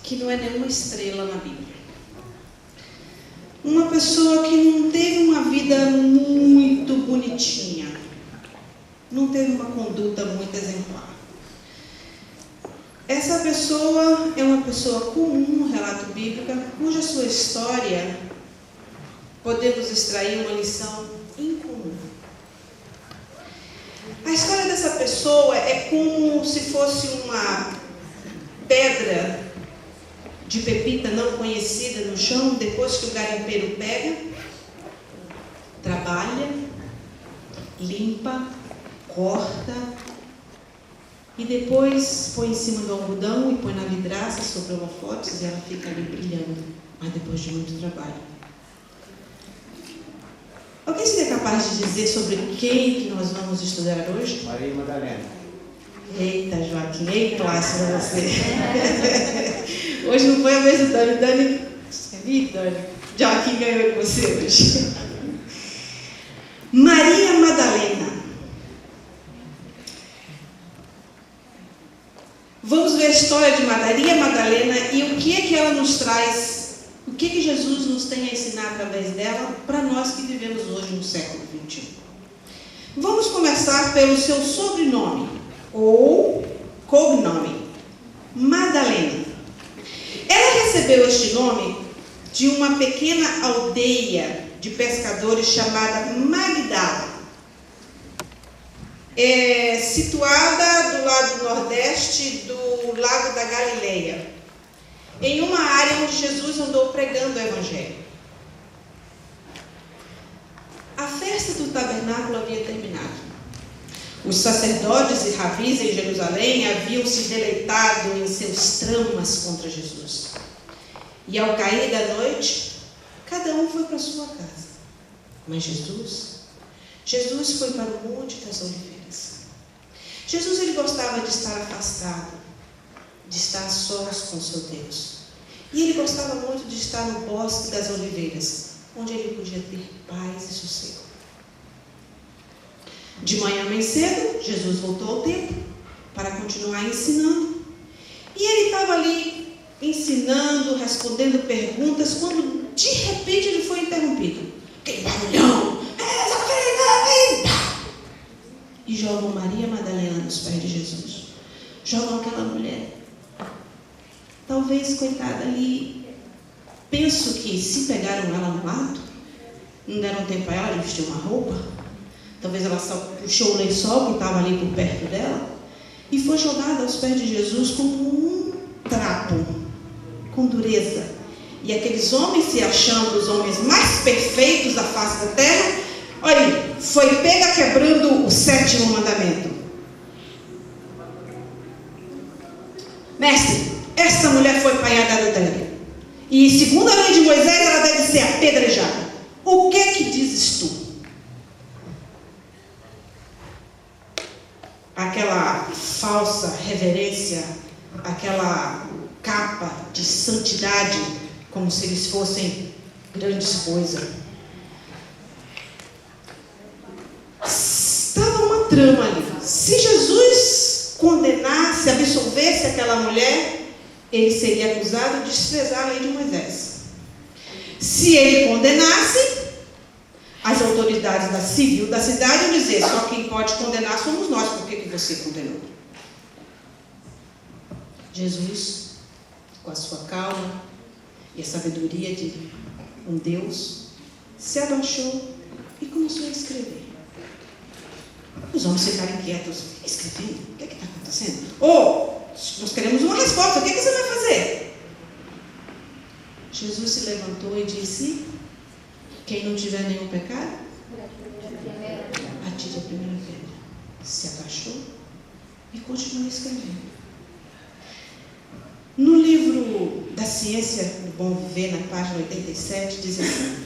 que não é nenhuma estrela na Bíblia. Uma pessoa que não teve uma vida muito bonitinha, não teve uma conduta muito exemplar. Essa pessoa é uma pessoa comum no relato bíblico, cuja sua história podemos extrair uma lição incomum. A história dessa pessoa é como se fosse uma pedra de pepita não conhecida no chão, depois que o garimpeiro pega, trabalha, limpa, corta e depois põe em cima do algodão e põe na vidraça sobre holofotes e ela fica ali brilhando, mas depois de muito trabalho. Alguém seria capaz de dizer sobre quem que nós vamos estudar hoje? Maria Madalena. Eita, Joaquim, ei, classe para você. Hoje não foi a vez do Dani. Dani, Joaquim ganhou de você hoje. Maria Madalena. Vamos ver a história de Maria Madalena e o que é que ela nos traz, o que é que Jesus nos tem a ensinar através dela para nós que vivemos hoje no século XXI. Vamos começar pelo seu sobrenome, ou cognome, Madalena. Ela recebeu este nome de uma pequena aldeia de pescadores chamada Magdala, situada do lado nordeste do Lago da Galileia, em uma área onde Jesus andou pregando o Evangelho. A festa do tabernáculo havia terminado. Os sacerdotes e rabis em Jerusalém haviam se deleitado em seus tramas contra Jesus. E ao cair da noite, cada um foi para sua casa. Mas Jesus foi para o Monte das Oliveiras. Jesus, ele gostava de estar afastado, de estar a sós com seu Deus. E ele gostava muito de estar no Bosque das Oliveiras, onde ele podia ter paz e sossego. De manhã bem cedo, Jesus voltou ao templo para continuar ensinando. E ele estava ali ensinando, respondendo perguntas, quando de repente ele foi interrompido. Aquele barulhão! E jogam Maria Madalena nos pés de Jesus. Jogam aquela mulher. Talvez, coitada ali, penso que se pegaram ela no ato, não deram tempo a ela de vestir uma roupa, talvez ela só puxou o lençol que estava ali por perto dela e foi jogada aos pés de Jesus como um trapo, com dureza. E aqueles homens se achando os homens mais perfeitos da face da terra, olha, foi pega quebrando o 7º mandamento. Mestre, essa mulher foi apanhada em adultério. E segundo a lei de Moisés, ela deve ser apedrejada. O que que dizes tu? Aquela falsa reverência, aquela capa de santidade, como se eles fossem grandes coisas. Estava uma trama ali. Se Jesus condenasse, absolvesse aquela mulher, ele seria acusado de desprezar a lei de Moisés. Se ele condenasse, as autoridades da civil da cidade iam dizer: só quem pode condenar somos nós, por que você condenou? Jesus, com a sua calma e a sabedoria de um Deus, se abaixou e começou a escrever. Os homens ficaram inquietos. Escrevendo? O que está acontecendo? Nós queremos uma resposta. O que você vai fazer? Jesus se levantou e disse: quem não tiver nenhum pecado, atire a primeira pedra. Se abaixou e continuou escrevendo. No livro da Ciência do Bom Viver, na página 87, diz assim: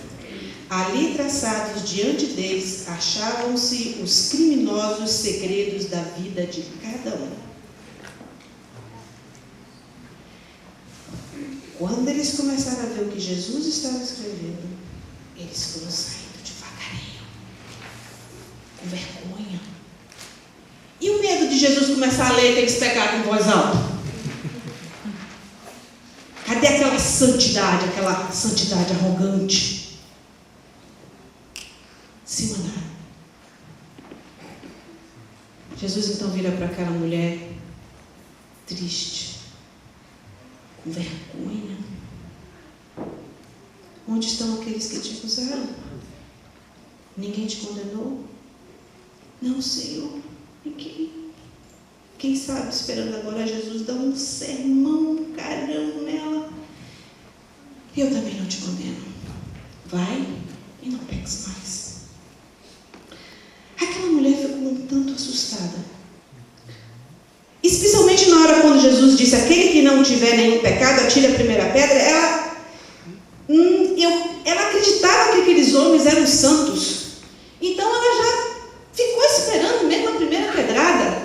ali traçados diante deles achavam-se os criminosos segredos da vida de cada um. Quando eles começaram a ver o que Jesus estava escrevendo, eles foram saindo devagarinho, com vergonha. E o medo de Jesus começar a ler aqueles pecados em voz alta? santidade, aquela santidade arrogante. Se mandaram. Jesus então vira para aquela mulher triste, com vergonha. Onde estão aqueles que te acusaram? Ninguém te condenou? Não, Senhor. Ninguém. Quem sabe, esperando agora Jesus dar um sermão, um carão nela. Eu também não te condeno. Vai e não peques mais. Aquela mulher ficou um tanto assustada. Especialmente na hora quando Jesus disse: aquele que não tiver nenhum pecado, atire a primeira pedra. Ela acreditava que aqueles homens eram santos. Então ela já ficou esperando mesmo a primeira pedrada.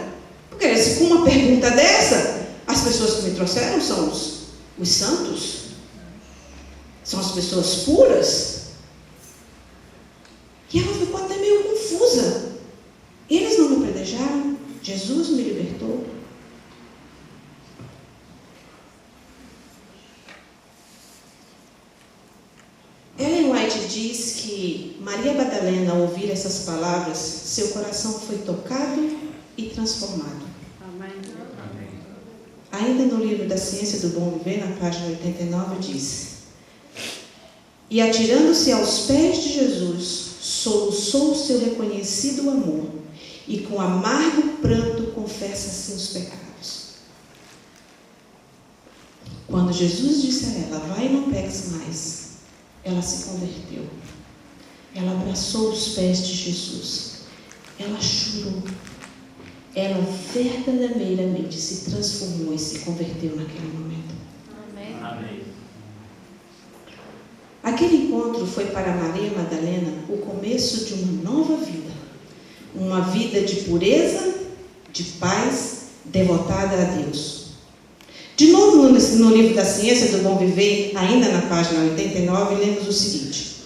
Porque se com uma pergunta dessa, as pessoas que me trouxeram são os santos? São as pessoas puras? E ela ficou até meio confusa. Eles não me apedrejaram, Jesus me libertou. Ellen White diz que Maria Madalena, ao ouvir essas palavras, seu coração foi tocado e transformado. Amém. Ainda no livro da Ciência do Bom Viver, na página 89, diz: e atirando-se aos pés de Jesus, soluçou o seu reconhecido amor e com amargo pranto confessa seus pecados. Quando Jesus disse a ela: vai e não peques mais, ela se converteu. Ela abraçou os pés de Jesus. Ela chorou. Ela verdadeiramente se transformou e se converteu naquele momento. Amém. Amém. Aquele encontro foi para Maria Madalena o começo de uma nova vida. Uma vida de pureza, de paz, devotada a Deus. De novo, no livro da Ciência do Bom Viver, ainda na página 89, lemos o seguinte: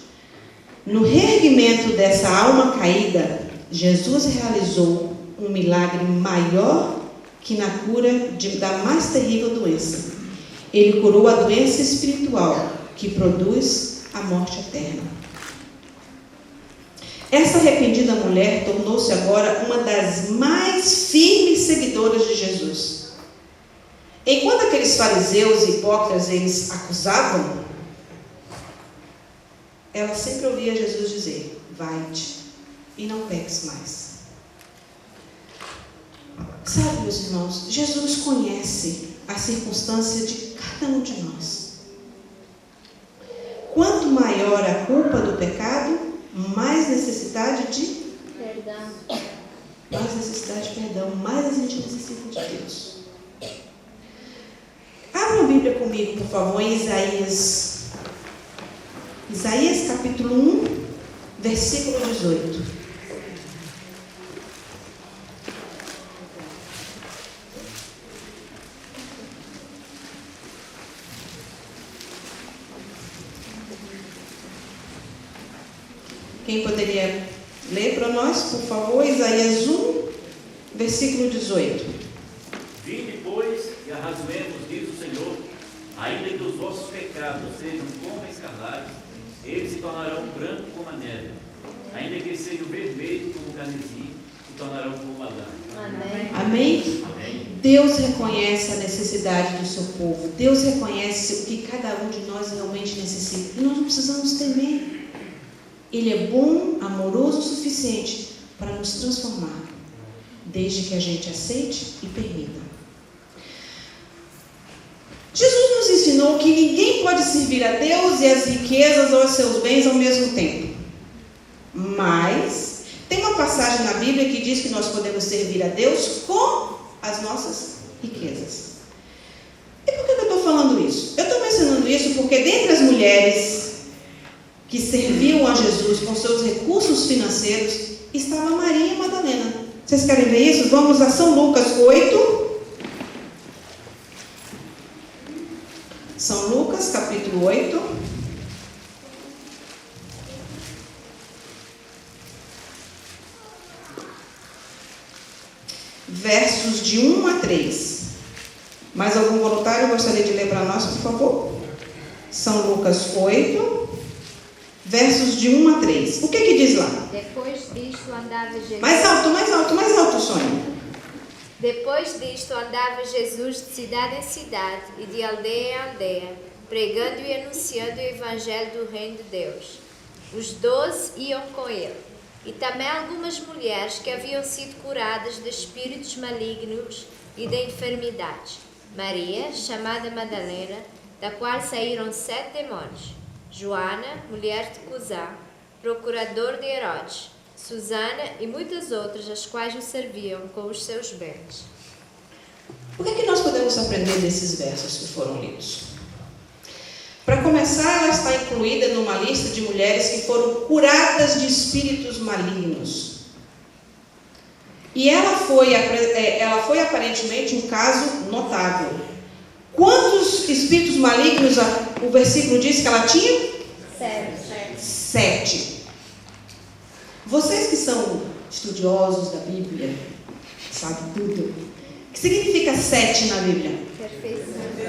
no reerguimento dessa alma caída, Jesus realizou um milagre maior que na cura da mais terrível doença. Ele curou a doença espiritual que produz a morte eterna. Essa arrependida mulher tornou-se agora uma das mais firmes seguidoras de Jesus. Enquanto aqueles fariseus e hipócritas eles acusavam, ela sempre ouvia Jesus dizer: vai-te e não peques mais. Sabe, meus irmãos, Jesus conhece a circunstância de cada um de nós. Quanto maior a culpa do pecado, mais necessidade de perdão, mais a gente necessita de Deus. Abra a Bíblia comigo, por favor, em Isaías capítulo 1, versículo 18. Quem poderia ler para nós, por favor, Isaías 1, versículo 18. Vinde, pois, e arrazoemos, diz o Senhor, ainda que os vossos pecados sejam como a escarlate, eles se tornarão branco como a neve. Ainda que sejam vermelhos como o carmesim, se tornarão como a lã. Amém. Amém? Amém. Deus reconhece a necessidade do seu povo. Deus reconhece o que cada um de nós realmente necessita. E nós não precisamos temer. Ele é bom, amoroso o suficiente para nos transformar, desde que a gente aceite e permita. Jesus nos ensinou que ninguém pode servir a Deus e as riquezas ou os seus bens ao mesmo tempo. Mas tem uma passagem na Bíblia que diz que nós podemos servir a Deus com as nossas riquezas. E por que eu estou falando isso? Eu estou mencionando isso porque dentre as mulheres que serviam a Jesus com seus recursos financeiros, estava Maria Madalena. Vocês querem ver isso? Vamos a São Lucas 8. São Lucas, capítulo 8. Versos de 1 a 3. Mais algum voluntário gostaria de ler para nós, por favor? São Lucas 8, versos de 1 a 3. O que diz lá? Depois disto andava Jesus... Mais alto, Sônia. Depois disto andava Jesus de cidade em cidade e de aldeia em aldeia, pregando e anunciando o evangelho do reino de Deus. Os 12 iam com ele, e também algumas mulheres que haviam sido curadas de espíritos malignos e de enfermidades. Maria, chamada Madalena, da qual saíram 7 demônios. Joana, mulher de Cusá, procurador de Herodes. Susana e muitas outras, as quais o serviam com os seus bens. O que nós podemos aprender desses versos que foram lidos? Para começar, ela está incluída numa lista de mulheres que foram curadas de espíritos malignos. E ela foi aparentemente um caso notável. Quantos espíritos malignos o versículo diz que ela tinha? 7. Vocês que são estudiosos da Bíblia, sabem tudo. O que significa 7 na Bíblia?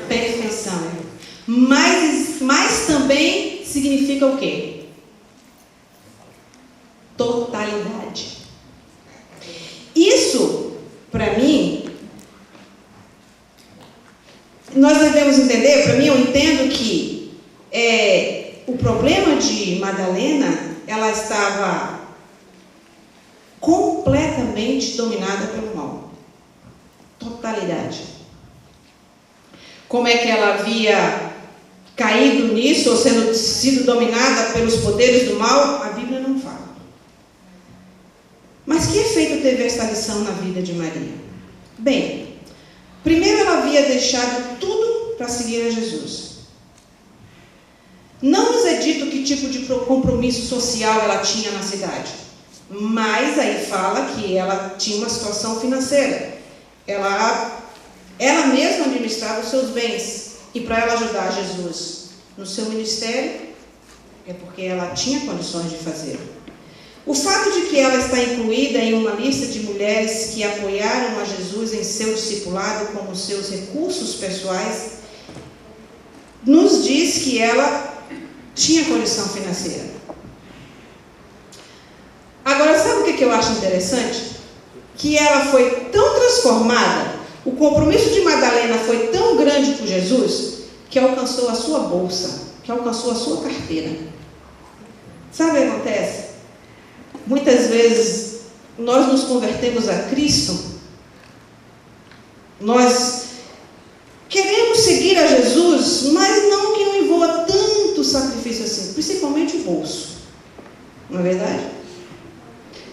Perfeição. Mas também significa o quê? Totalidade. Isso, para mim, nós devemos entender, para mim eu entendo que o problema de Madalena, ela estava completamente dominada pelo mal. Totalidade. Como é que ela havia caído nisso, ou sido dominada pelos poderes do mal? A Bíblia não fala. Mas que efeito teve esta lição na vida de Maria? Bem, primeiro ela havia deixado tudo para seguir a Jesus. Não nos é dito que tipo de compromisso social ela tinha na cidade. Mas aí fala que ela tinha uma situação financeira. Ela mesma administrava os seus bens. E para ela ajudar Jesus no seu ministério, é porque ela tinha condições de fazer. O fato de que ela está incluída em uma lista de mulheres que apoiaram a Jesus em seu discipulado com os seus recursos pessoais, nos diz que ela tinha condição financeira. Agora, sabe o que eu acho interessante? Que ela foi tão transformada, o compromisso de Madalena foi tão grande com Jesus, que alcançou a sua bolsa, que alcançou a sua carteira. Sabe o que acontece? Muitas vezes, nós nos convertemos a Cristo, nós queremos seguir a Jesus, mas não que não envolva tanto sacrifício assim, principalmente o bolso. Não é verdade?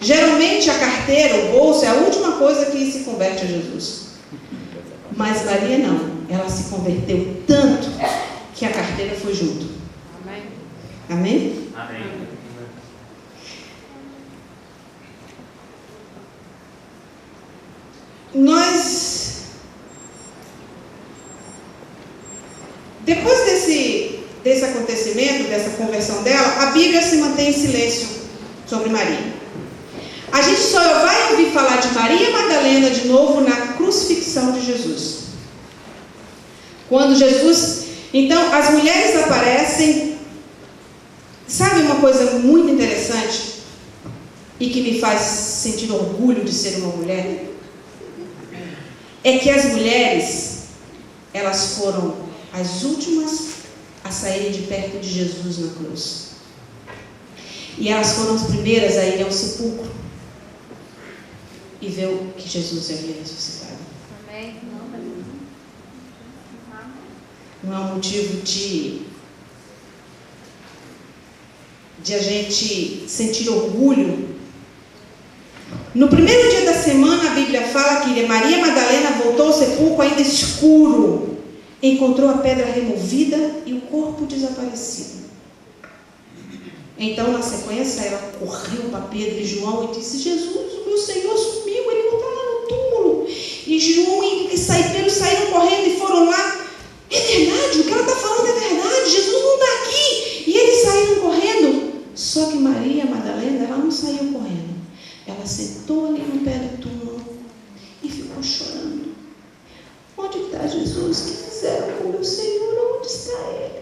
Geralmente a carteira, o bolso, é a última coisa que se converte a Jesus. Mas Maria não. Ela se converteu tanto que a carteira foi junto. Amém? Amém? Amém. Depois desse acontecimento, dessa conversão dela, a Bíblia se mantém em silêncio sobre Maria. A gente só vai ouvir falar de Maria Madalena de novo na crucifixão de Jesus. Quando Jesus... Então, as mulheres aparecem. Sabe uma coisa muito interessante? E que me faz sentir orgulho de ser uma mulher? É que as mulheres, elas foram as últimas a saírem de perto de Jesus na cruz. E elas foram as primeiras a irem ao sepulcro e ver que Jesus havia ressuscitado. Amém? Não é um motivo de a gente sentir orgulho. No primeiro dia da semana, a Bíblia fala que Maria Madalena voltou ao sepulcro ainda escuro. Encontrou a pedra removida e o corpo desaparecido. Então, na sequência, ela correu para Pedro e João e disse: Jesus, o meu Senhor sumiu, ele não está lá no túmulo. E João e Pedro saíram correndo e foram lá. É verdade, o que ela está falando é verdade, Jesus não está aqui. E eles saíram correndo. Só que Maria Madalena, ela não saiu correndo. Ela sentou ali no pé do túmulo e ficou chorando. Onde está Jesus que fizeram com o meu Senhor? Onde está Ele?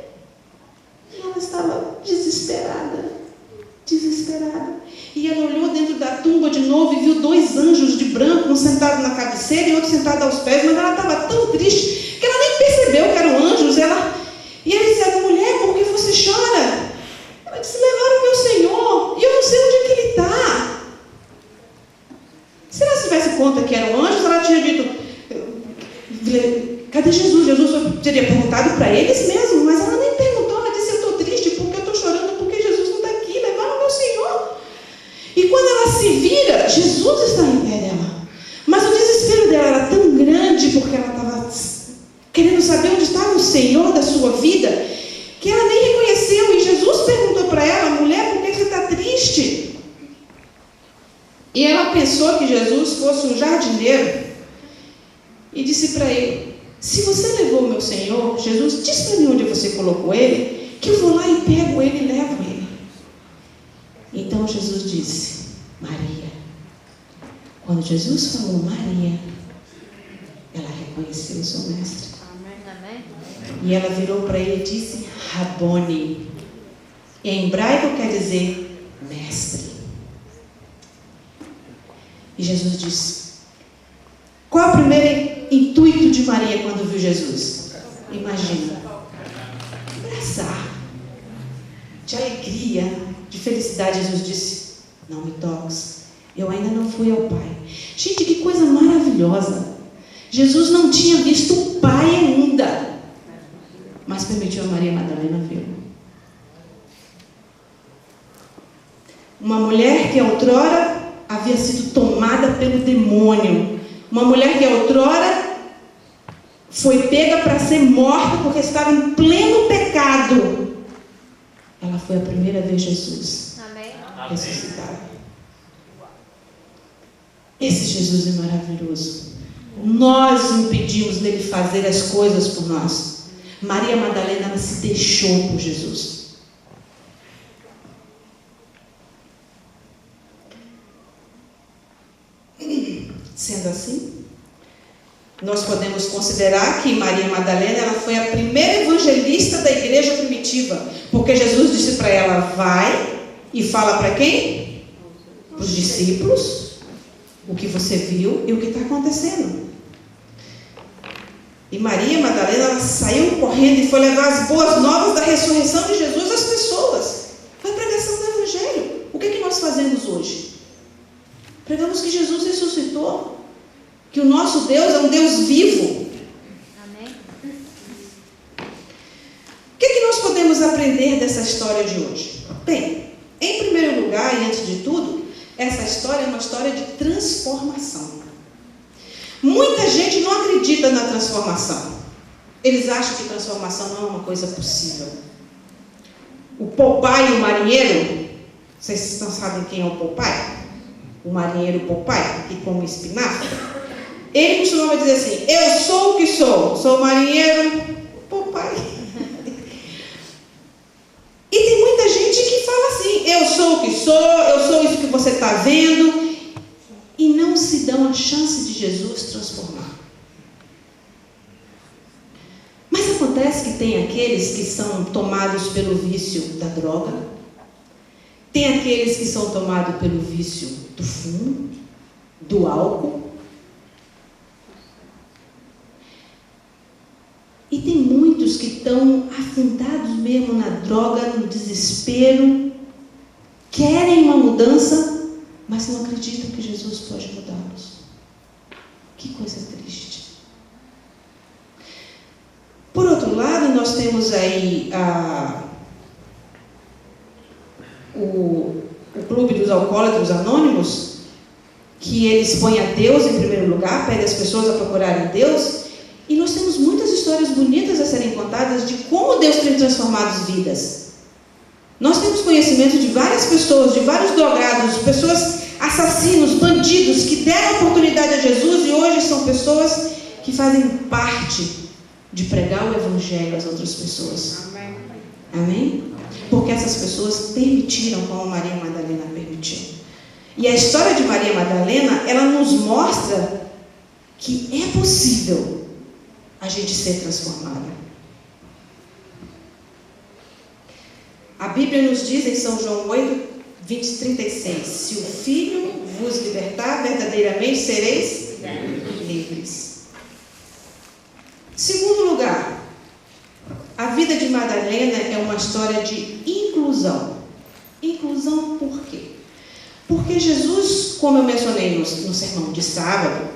sentado na cabeceira e outro sentado aos pés, mas ela estava tão triste que ela nem percebeu que eram anjos. E ele disse: mulher, por que você chora? Ela disse: levaram o meu Senhor e eu não sei onde é que ele está. Se ela se desse conta que eram anjos, ela tinha dito: cadê Jesus? Jesus teria perguntado para eles mesmo, mas ela nem perguntou. Ela disse: eu estou triste porque eu estou chorando, porque Jesus não está aqui, levaram o meu Senhor. E quando ela se vira, Jesus está em pé dela. Mas o desespero dela era tão grande, porque ela estava querendo saber onde estava o Senhor da sua vida, que ela nem reconheceu. E Jesus perguntou para ela: mulher, por que você está triste? E ela pensou que Jesus fosse um jardineiro e disse para ele: se você levou o meu Senhor, Jesus, diz para mim onde você colocou ele, que eu vou lá e pego ele e levo ele. Então Jesus disse: Maria. Quando Jesus falou Maria, ela reconheceu o seu mestre. Amém. E ela virou para ele e disse: Rabone. Em hebraico quer dizer mestre. E Jesus disse: qual é o primeiro intuito de Maria quando viu Jesus? Imagina, abraçar, de alegria, de felicidade. Jesus disse: não me toques, eu ainda não fui ao Pai. Gente, que coisa maravilhosa. Jesus não tinha visto o Pai ainda, mas permitiu a Maria Madalena vê-lo. Uma mulher que outrora havia sido tomada pelo demônio, uma mulher que outrora foi pega para ser morta porque estava em pleno pecado, ela foi a primeira ver Jesus ressuscitado. Esse Jesus é maravilhoso. Nós impedimos dele fazer as coisas por nós. Maria Madalena, ela se deixou por Jesus. Sendo assim, nós podemos considerar que Maria Madalena, ela foi a primeira evangelista da igreja primitiva, porque Jesus disse para ela: vai e fala para quem? Para os discípulos o que você viu e o que está acontecendo. E Maria Madalena, ela saiu correndo e foi levar as boas novas da ressurreição de Jesus às pessoas. Foi a pregação do Evangelho. O que nós fazemos hoje? Pregamos que Jesus ressuscitou, que o nosso Deus é um Deus vivo. Amém. O que nós podemos aprender dessa história de hoje? Bem, em primeiro lugar e antes de tudo, essa história é uma história de transformação. Muita gente não acredita na transformação. Eles acham que transformação não é uma coisa possível. O Popeye e o marinheiro, vocês não sabem quem é o Popeye? O marinheiro Popeye, que come espinafre. Ele costumava dizer assim: eu sou o que sou, sou o marinheiro Popeye. E tem muita gente que fala assim: eu sou o que sou, eu sou isso que você está vendo, e não se dão a chance de Jesus transformar. Mas acontece que tem aqueles que são tomados pelo vício da droga, tem aqueles que são tomados pelo vício do fumo, do álcool, e tem muitos que estão afundados mesmo na droga, no desespero, querem uma mudança, mas não acreditam que Jesus pode mudá-los. Que coisa triste. Por outro lado, nós temos aí o Clube dos Alcoólatras Anônimos, que eles põem a Deus em primeiro lugar, pedem as pessoas a procurarem Deus, e nós temos muitas histórias bonitas a serem contadas de como Deus tem transformado as vidas. Nós temos conhecimento de várias pessoas, de vários drogados, pessoas assassinos, bandidos, que deram oportunidade a Jesus e hoje são pessoas que fazem parte de pregar o Evangelho às outras pessoas. Amém. Amém? Porque essas pessoas permitiram, como Maria Madalena permitiu. E a história de Maria Madalena, ela nos mostra que é possível a gente ser transformada. A Bíblia nos diz em São João 8, 36, se o Filho vos libertar, verdadeiramente sereis livres. Segundo lugar, a vida de Madalena é uma história de inclusão. Inclusão por quê? Porque Jesus, como eu mencionei no sermão de sábado,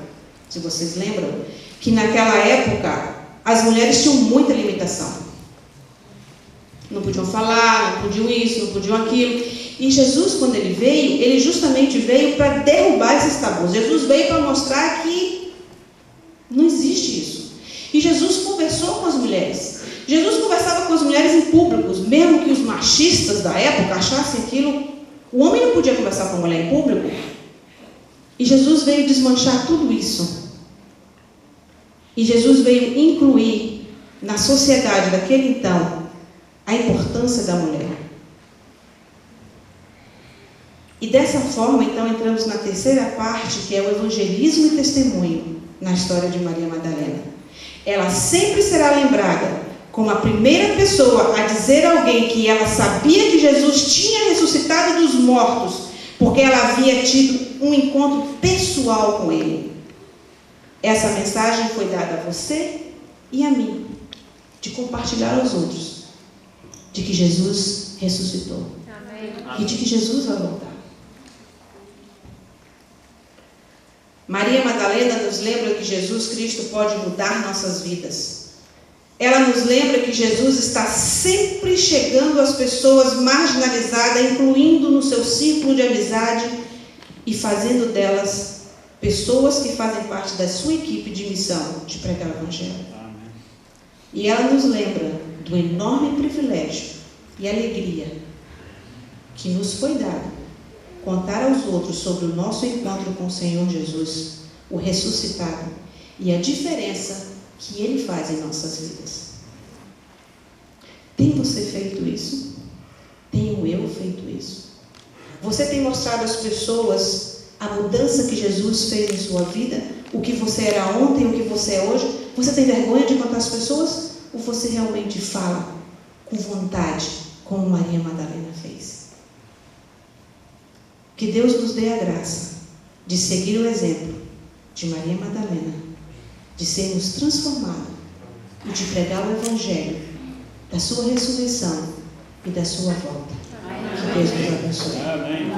se vocês lembram, que naquela época as mulheres tinham muita limitação. Não podiam falar, não podiam isso, não podiam aquilo. E Jesus, quando ele veio, ele justamente veio para derrubar esses tabus. Jesus veio para mostrar que não existe isso. E Jesus conversou com as mulheres. Jesus conversava com as mulheres em públicos, mesmo que os machistas da época achassem aquilo. O homem não podia conversar com a mulher em público. E Jesus veio desmanchar tudo isso. E Jesus veio incluir na sociedade daquele então a importância da mulher. E dessa forma, então, entramos na terceira parte, que é o evangelismo e testemunho na história de Maria Madalena. Ela sempre será lembrada como a primeira pessoa a dizer a alguém que ela sabia que Jesus tinha ressuscitado dos mortos, porque ela havia tido um encontro pessoal com ele. Essa mensagem foi dada a você e a mim, de compartilhar aos outros, de que Jesus ressuscitou. Amém. E de que Jesus vai voltar. Maria Madalena nos lembra que Jesus Cristo pode mudar nossas vidas. Ela nos lembra que Jesus está sempre chegando às pessoas marginalizadas, incluindo no seu círculo de amizade e fazendo delas pessoas que fazem parte da sua equipe de missão de pregar o Evangelho. Amém. E ela nos lembra do enorme privilégio e alegria que nos foi dado contar aos outros sobre o nosso encontro com o Senhor Jesus, o ressuscitado, e a diferença que Ele faz em nossas vidas. Tem você feito isso? Tenho eu feito isso? Você tem mostrado às pessoas a mudança que Jesus fez em sua vida? O que você era ontem, o que você é hoje? Você tem vergonha de contar às pessoas? Ou você realmente fala com vontade, como Maria Madalena fez? Que Deus nos dê a graça de seguir o exemplo de Maria Madalena, de sermos transformados e de pregar o Evangelho da sua ressurreição e da sua volta. Que Deus nos abençoe. Amém.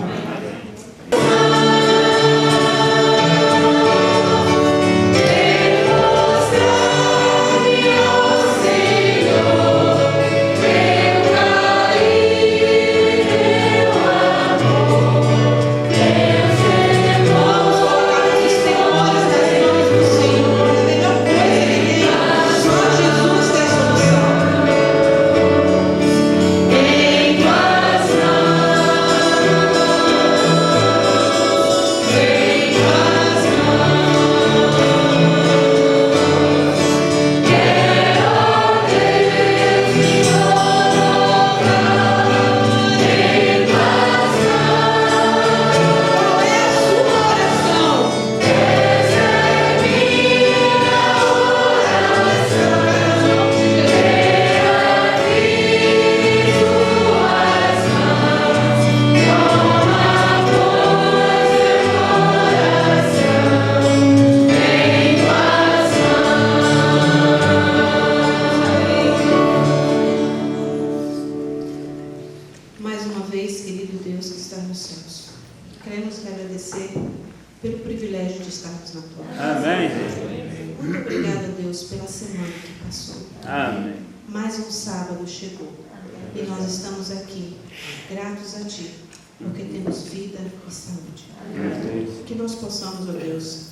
Que nós possamos, ó Deus,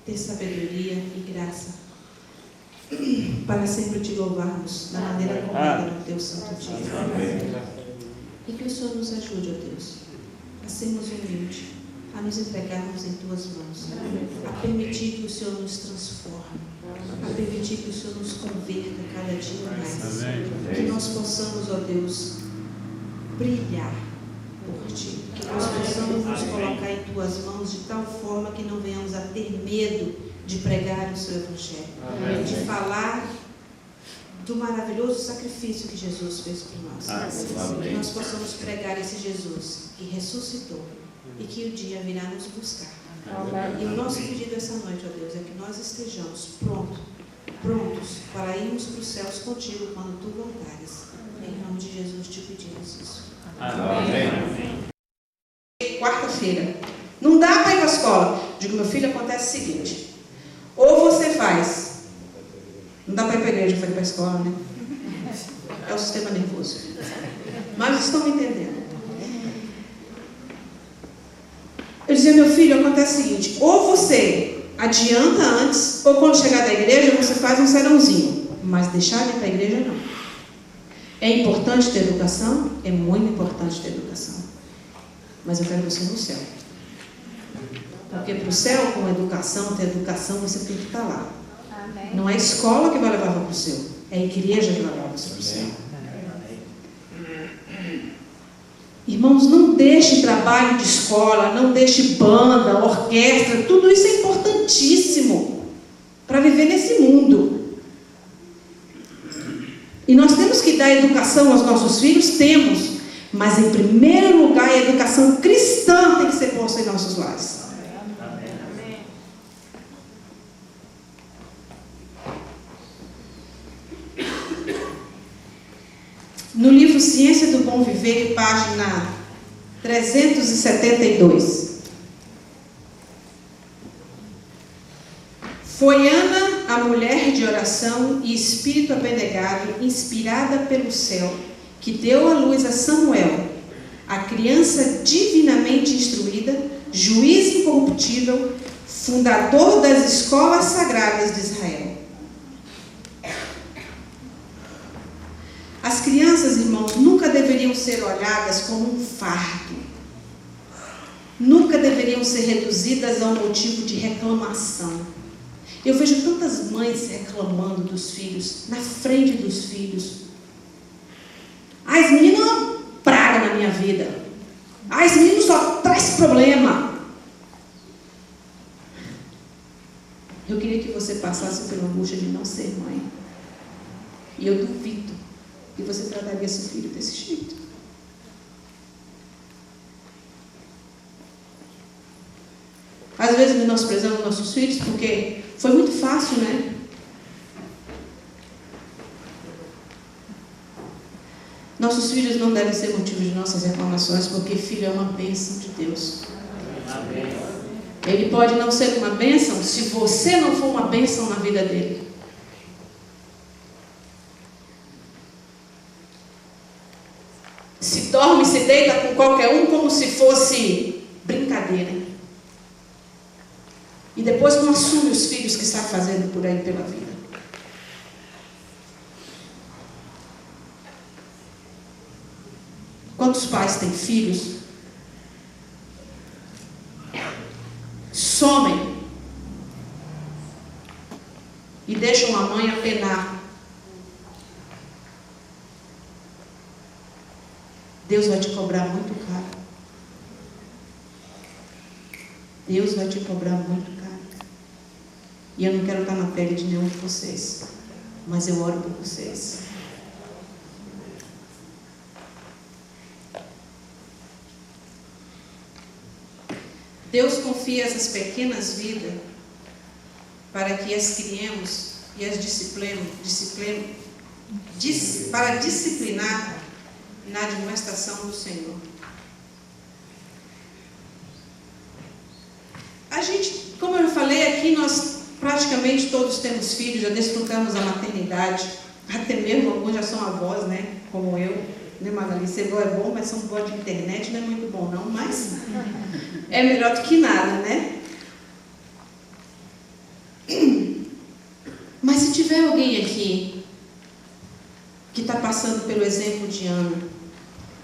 ter sabedoria e graça para sempre te louvarmos da maneira correta no teu santo dia. E que o Senhor nos ajude, ó Deus, a sermos humildes, a nos entregarmos em tuas mãos, a permitir que o Senhor nos transforme, a permitir que o Senhor nos converta cada dia mais. Que nós possamos, ó Deus, brilhar por ti. Que nós possamos nos colocar em tuas mãos de tal forma que não venhamos a ter medo de pregar o seu Evangelho, de falar do maravilhoso sacrifício que Jesus fez por nós. Que nós possamos pregar esse Jesus que ressuscitou e que o dia virá nos buscar. E o nosso pedido essa noite, ó Deus, é que nós estejamos prontos para irmos para os céus contigo quando tu voltares. Em nome de Jesus te pedimos isso. Amém. Quarta-feira. Não dá para ir para a escola. Digo, meu filho, acontece o seguinte. Ou você faz. Não dá para ir para a igreja, para ir para a escola, né? É o sistema nervoso. Mas estão me entendendo. Eu dizia, meu filho, acontece o seguinte. Ou você adianta antes, ou quando chegar da igreja, você faz um serãozinho. Mas deixar de ir para a igreja, não. É importante ter educação? É muito importante ter educação. Mas eu quero você no céu. Porque para o céu, com educação, ter educação, você tem que estar lá. Amém. Não é a escola que vai levar para o céu. É a igreja que vai levar você para o céu. Irmãos, não deixe trabalho de escola, não deixe banda, orquestra. Tudo isso é importantíssimo para viver nesse mundo. E nós temos que dar educação aos nossos filhos? Temos. Mas, em primeiro lugar, a educação cristã tem que ser posta em nossos lares. No livro Ciência do Bom Viver, página 372. Foi Ana, a mulher de oração e espírito abnegado, inspirada pelo céu, que deu à luz a Samuel, a criança divinamente instruída, juiz incorruptível, fundador das escolas sagradas de Israel. As crianças, irmãos, nunca deveriam ser olhadas como um fardo. Nunca deveriam ser reduzidas a um motivo de reclamação. Eu vejo tantas mães reclamando dos filhos, na frente dos filhos. Ah, esse menino é uma praga na minha vida. Ah, esse menino só traz problema. Eu queria que você passasse pela angústia de não ser mãe. E eu duvido que você trataria seu filho desse jeito. Às vezes menosprezamos nossos filhos porque foi muito fácil, né? Nossos filhos não devem ser motivo de nossas reclamações, porque filho é uma bênção de Deus. Amém. Ele pode não ser uma bênção se você não for uma bênção na vida dele. Se dorme, se deita com qualquer um como se fosse brincadeira. E depois não assume os filhos que está fazendo por aí pela vida. Quantos pais têm filhos? Somem e deixam a mãe a penar. Deus vai te cobrar muito caro. Deus vai te cobrar muito caro. E eu não quero estar na pele de nenhum de vocês, mas eu oro por vocês. Deus confia essas pequenas vidas para que as criemos e as para disciplinar na admoestação do Senhor. A gente, como eu falei aqui, nós praticamente todos temos filhos, já desfrutamos a maternidade, até mesmo alguns já são avós, né? Como eu, né, Magali? Ser avó é bom, mas ser avó de internet não é muito bom, não, mas é melhor do que nada, né? Mas se tiver alguém aqui que está passando pelo exemplo de Ana,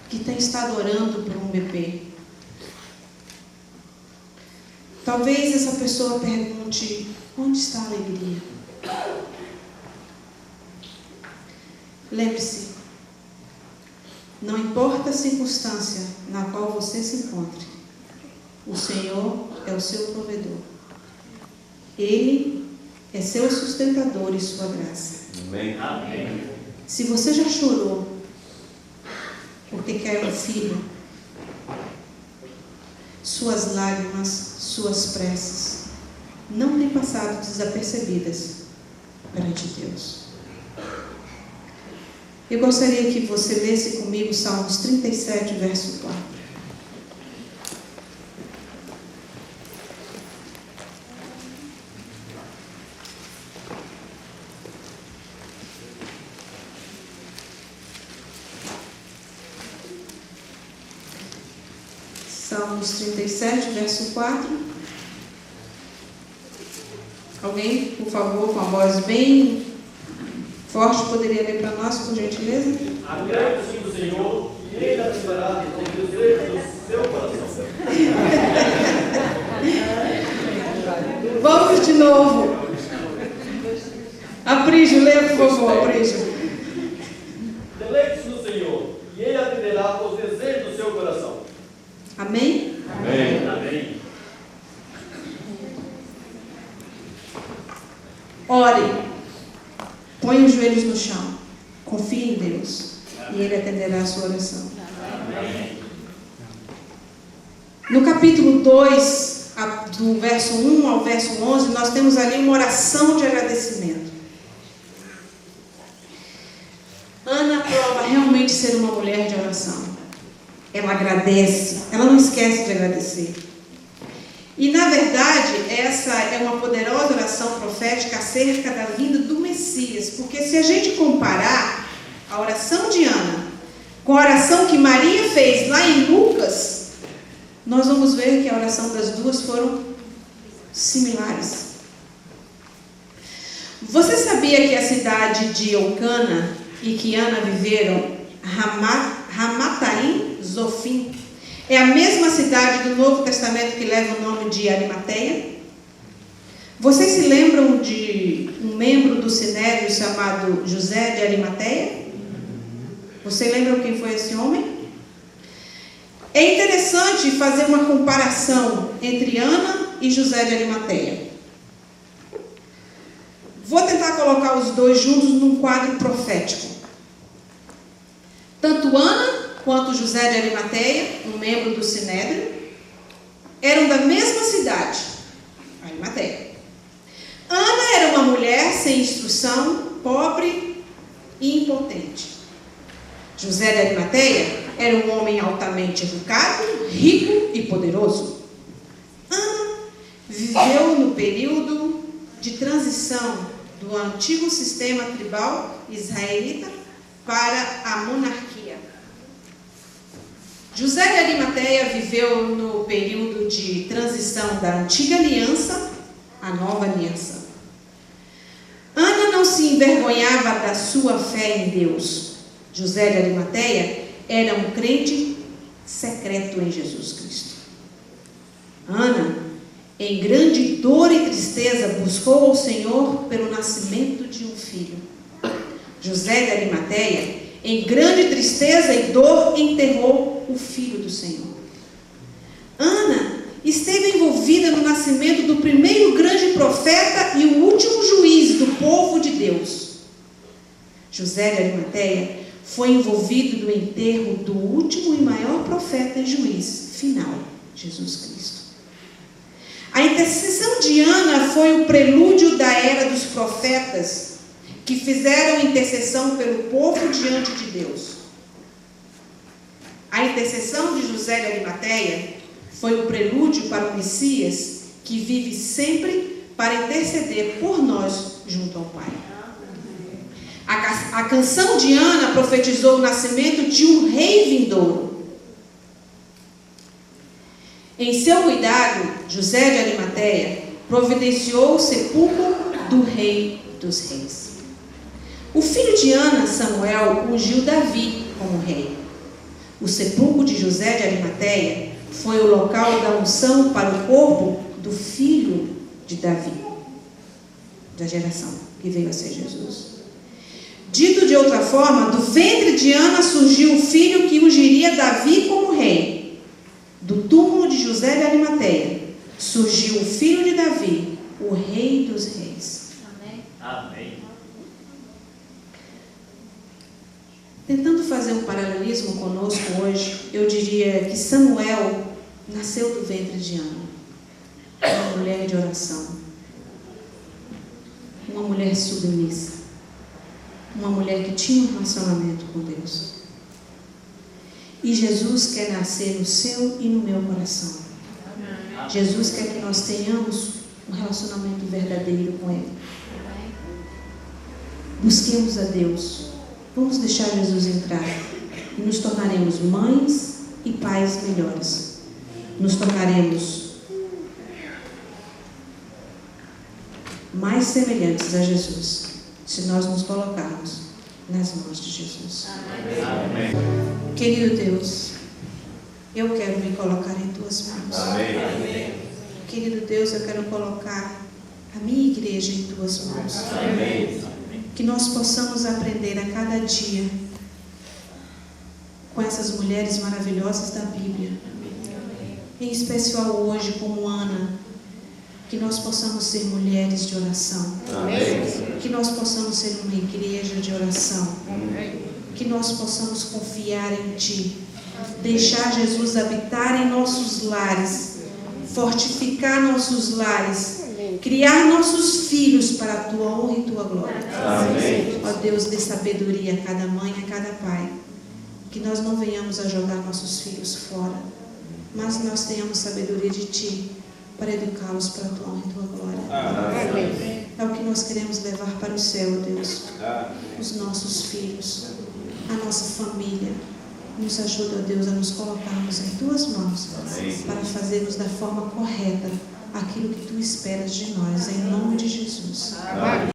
que tem estado orando por um bebê, talvez essa pessoa pergunte: onde está a alegria? Lembre-se, não importa a circunstância na qual você se encontre, o Senhor é o seu provedor. Ele é seu sustentador e sua graça. Amém. Amém. Se você já chorou porque quer um filho, suas lágrimas, suas preces não têm passado desapercebidas perante Deus. Eu gostaria que você lesse comigo Salmos 37, verso 4. Salmos 37, verso 4. Alguém, por favor, com a voz bem forte, poderia ler para nós, por gentileza? Agrade-se do Senhor, e Ele atenderá os desejos do seu coração. Vamos de novo. Aprígio, lê, por favor, Aprígio. Deleite-se no Senhor, e Ele atenderá os desejos do seu coração. Amém? Amém. Amém. Ore. Põe os joelhos no chão. Confie em Deus. E Ele atenderá a sua oração. Amém. No capítulo 2, do verso 1 ao verso 11, nós temos ali uma oração de agradecimento. Ana prova realmente ser uma mulher de oração. Ela agradece, ela não esquece de agradecer. E na verdade, essa é uma poderosa oração profética acerca da vinda do Messias, porque se a gente comparar a oração de Ana com a oração que Maria fez lá em Lucas, nós vamos ver que a oração das duas foram similares. Você sabia que a cidade de Eucana e que Ana viveram, Ramataim Zofim, é a mesma cidade do Novo Testamento que leva o nome de Arimateia? Vocês se lembram de um membro do Sinédrio chamado José de Arimateia? Você lembra quem foi esse homem? É interessante fazer uma comparação entre Ana e José de Arimateia. Vou tentar colocar os dois juntos num quadro profético. Tanto Ana quanto José de Arimateia, um membro do Sinédrio, eram da mesma cidade, Arimateia. Ana era uma mulher sem instrução, pobre e impotente. José de Arimateia era um homem altamente educado, rico e poderoso. Ana viveu no período de transição do antigo sistema tribal israelita para a monarquia. José de Arimateia viveu no período de transição da antiga aliança à nova aliança. Ana não se envergonhava da sua fé em Deus. José de Arimateia era um crente secreto em Jesus Cristo. Ana, em grande dor e tristeza, buscou ao Senhor pelo nascimento de um filho. José de Arimateia, em grande tristeza e dor, enterrou o filho do Senhor. Ana esteve envolvida no nascimento do primeiro grande profeta e o último juiz do povo de Deus. José de Arimateia foi envolvido no enterro do último e maior profeta e juiz final, Jesus Cristo. A intercessão de Ana foi o prelúdio da era dos profetas, que fizeram intercessão pelo povo diante de Deus. A intercessão de José de Arimateia foi o prelúdio para o Messias, que vive sempre para interceder por nós junto ao Pai. A canção de Ana profetizou o nascimento de um rei vindouro. Em seu cuidado, José de Arimateia providenciou o sepulcro do rei dos reis. O filho de Ana, Samuel, ungiu Davi como rei. O sepulcro de José de Arimateia foi o local da unção para o corpo do filho de Davi, da geração que veio a ser Jesus. Dito de outra forma, do ventre de Ana surgiu o filho que ungiria Davi como rei. Do túmulo de José de Arimateia surgiu o filho de Davi, o rei dos reis. Amém. Amém. Tentando fazer um paralelismo conosco hoje, eu diria que Samuel nasceu do ventre de Ana, uma mulher de oração, uma mulher submissa, uma mulher que tinha um relacionamento com Deus. E Jesus quer nascer no seu e no meu coração. Jesus quer que nós tenhamos um relacionamento verdadeiro com Ele. Busquemos a Deus. Vamos deixar Jesus entrar e nos tornaremos mães e pais melhores. Nos tornaremos mais semelhantes a Jesus, se nós nos colocarmos nas mãos de Jesus. Amém. Querido Deus, eu quero me colocar em Tuas mãos. Amém. Querido Deus, eu quero colocar a minha igreja em Tuas mãos. Amém. Que nós possamos aprender a cada dia com essas mulheres maravilhosas da Bíblia. Em especial hoje, como Ana, que nós possamos ser mulheres de oração. Amém. Que nós possamos ser uma igreja de oração. Que nós possamos confiar em Ti. Deixar Jesus habitar em nossos lares. Fortificar nossos lares. Criar nossos filhos para a Tua honra e Tua glória. Amém. Ó Deus, dê sabedoria a cada mãe e a cada pai. Que nós não venhamos a jogar nossos filhos fora, mas nós tenhamos sabedoria de Ti para educá-los para a Tua honra e Tua glória. Amém. É o que nós queremos levar para o céu, Deus. Os nossos filhos, a nossa família. Nos ajuda, Deus, a nos colocarmos em Tuas mãos. Amém. Para fazermos da forma correta aquilo que Tu esperas de nós, em nome de Jesus. Amém.